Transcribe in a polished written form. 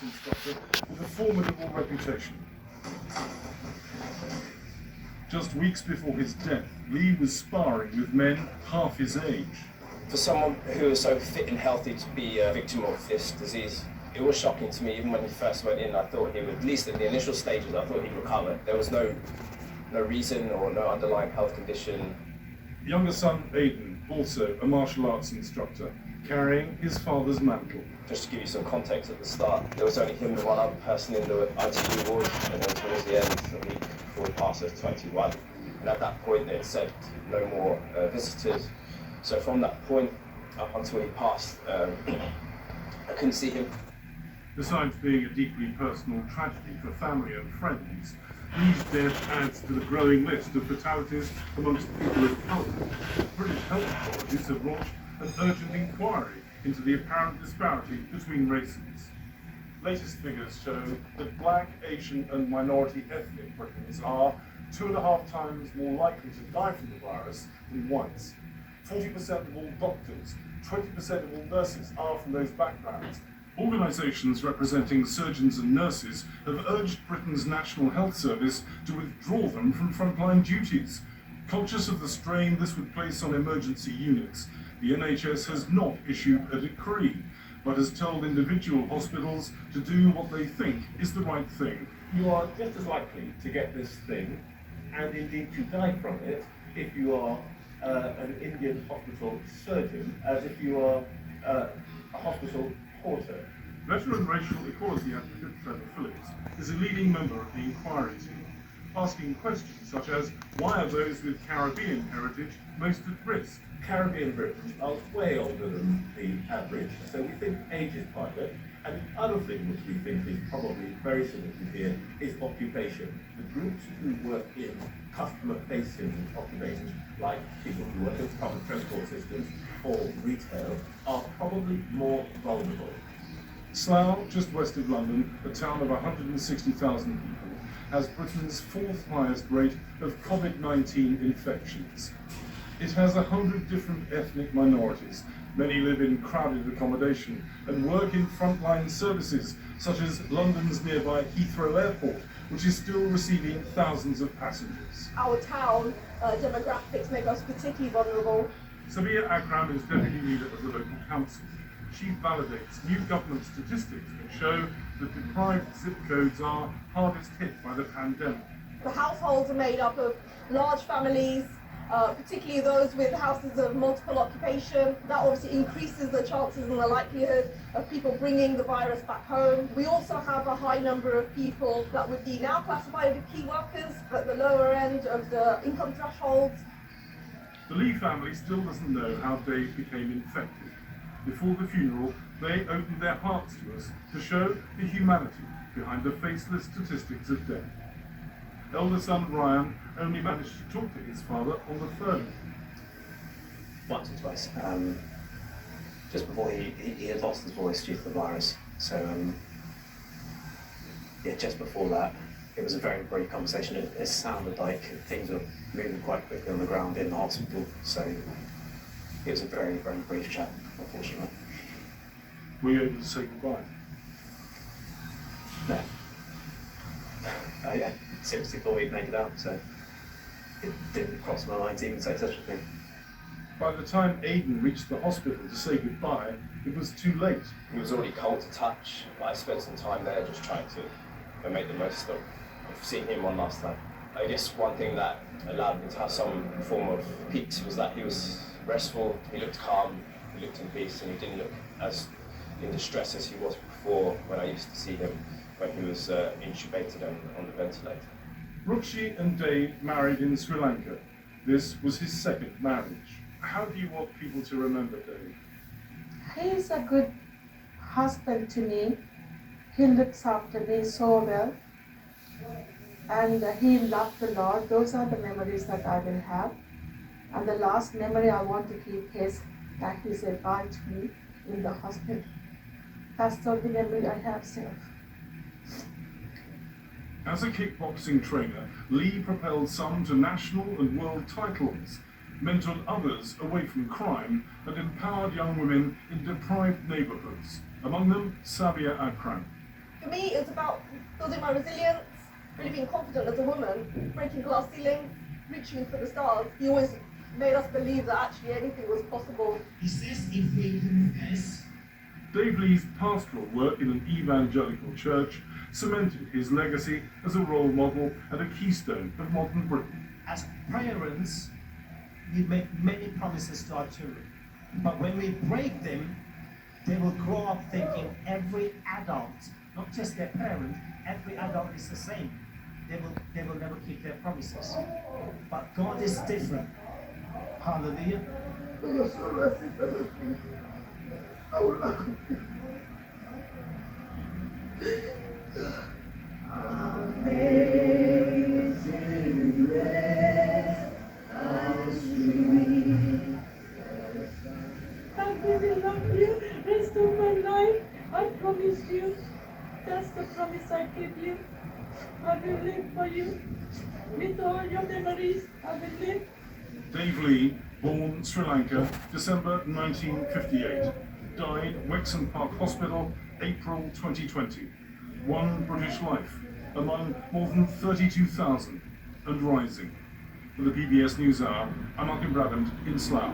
arts instructor with a formidable reputation. Just weeks before his death, Lee was sparring with men half his age. For someone who was so fit and healthy to be a victim of this disease, it was shocking to me. Even when he first went in, I thought he would, at least in the initial stages, I thought he'd recover. There was no reason or no underlying health condition. Younger son Aidan, also a martial arts instructor, carrying his father's mantle. Just to give you some context at the start, there was only him and one other person in the ITU ward, and then towards the end, a week before he passed, there was 21. And at that point, they had said no more visitors. So from that point up until he passed, I couldn't see him. Besides being a deeply personal tragedy for family and friends, Lee's death adds to the growing list of fatalities amongst people of colour. British health authorities have launched an urgent inquiry into the apparent disparity between races. Latest figures show that Black, Asian and minority ethnic Britons are 2.5 times more likely to die from the virus than whites. 40% of all doctors, 20% of all nurses are from those backgrounds. Organisations representing surgeons and nurses have urged Britain's National Health Service to withdraw them from frontline duties. Conscious of the strain this would place on emergency units, the NHS has not issued a decree, but has told individual hospitals to do what they think is the right thing. You are just as likely to get this thing, and indeed to die from it, if you are an Indian hospital surgeon, as if you are a hospital porter. Veteran racial equality advocate Trevor Phillips is a leading member of the inquiry team, asking questions such as, why are those with Caribbean heritage most at risk? Caribbean Britons are way older than the average, so we think age is part of it. And the other thing which we think is probably very significant here is occupation. The groups who work in customer-facing occupations, like people who work in public transport systems or retail, are probably more vulnerable. Slough, just west of London, a town of 160,000 people, has Britain's 4th highest rate of COVID-19 infections. It has 100 different ethnic minorities. Many live in crowded accommodation and work in frontline services, such as London's nearby Heathrow Airport, which is still receiving thousands of passengers. Our town demographics make us particularly vulnerable. Samia Akram is deputy leader of the local council. She validates new government statistics that show that deprived zip codes are hardest hit by the pandemic. The households are made up of large families, particularly those with houses of multiple occupation. That obviously increases the chances and the likelihood of people bringing the virus back home. We also have a high number of people that would be now classified as key workers at the lower end of the income thresholds. The Lee family still doesn't know how Dave became infected. Before the funeral, they opened their hearts to us to show the humanity behind the faceless statistics of death. Elder son Ryan only managed to talk to his father on the phone. Once or twice. Just before he had lost his voice due to the virus. So yeah, just before that, it was a very brief conversation. It sounded like things were moving quite quickly on the ground in the hospital. So it was a very, very brief chat, unfortunately. Were you able to say goodbye? No. I seriously thought he'd make it out, so it didn't cross my mind to even say such a thing. By the time Aidan reached the hospital to say goodbye, it was too late. He was already cold to touch. I spent some time there just trying to make the most of seeing him one last time. I guess one thing that allowed me to have some form of peace was that he was restful, he looked calm, he looked in peace, and he didn't look as in distress as he was before when I used to see him when he was intubated and on the ventilator. Rukshi and Dave married in Sri Lanka. This was his second marriage. How do you want people to remember Dave? He's a good husband to me. He looks after me so well. And he loved the Lord. Those are the memories that I will have. And the last memory I want to keep is that he said bye to me in the hospital. That's the only memory I have, sir. As a kickboxing trainer, Lee propelled some to national and world titles, mentored others away from crime, and empowered young women in deprived neighbourhoods, among them Sabia Akram. For me, it's about building my resilience, really being confident as a woman, breaking glass ceilings, reaching for the stars. He always made us believe that actually anything was possible. He says if we confess, Dave Lee's pastoral work in an evangelical church cemented his legacy as a role model and a keystone of modern Britain. as parents, we make many promises to our children. But when we break them, they will grow up thinking every adult, not just their parent, every adult is the same. They will never keep their promises. But God is different. Hallelujah. I really love you. Rest of my life, I promise you. That's the promise I give you. I will live for you. With all your memories, I will live. Dave Lee, born Sri Lanka, December 1958, died Wexham Park Hospital, April 2020. One British life among more than 32,000 and rising. For the PBS NewsHour, I'm Malcolm Brabant in Slough.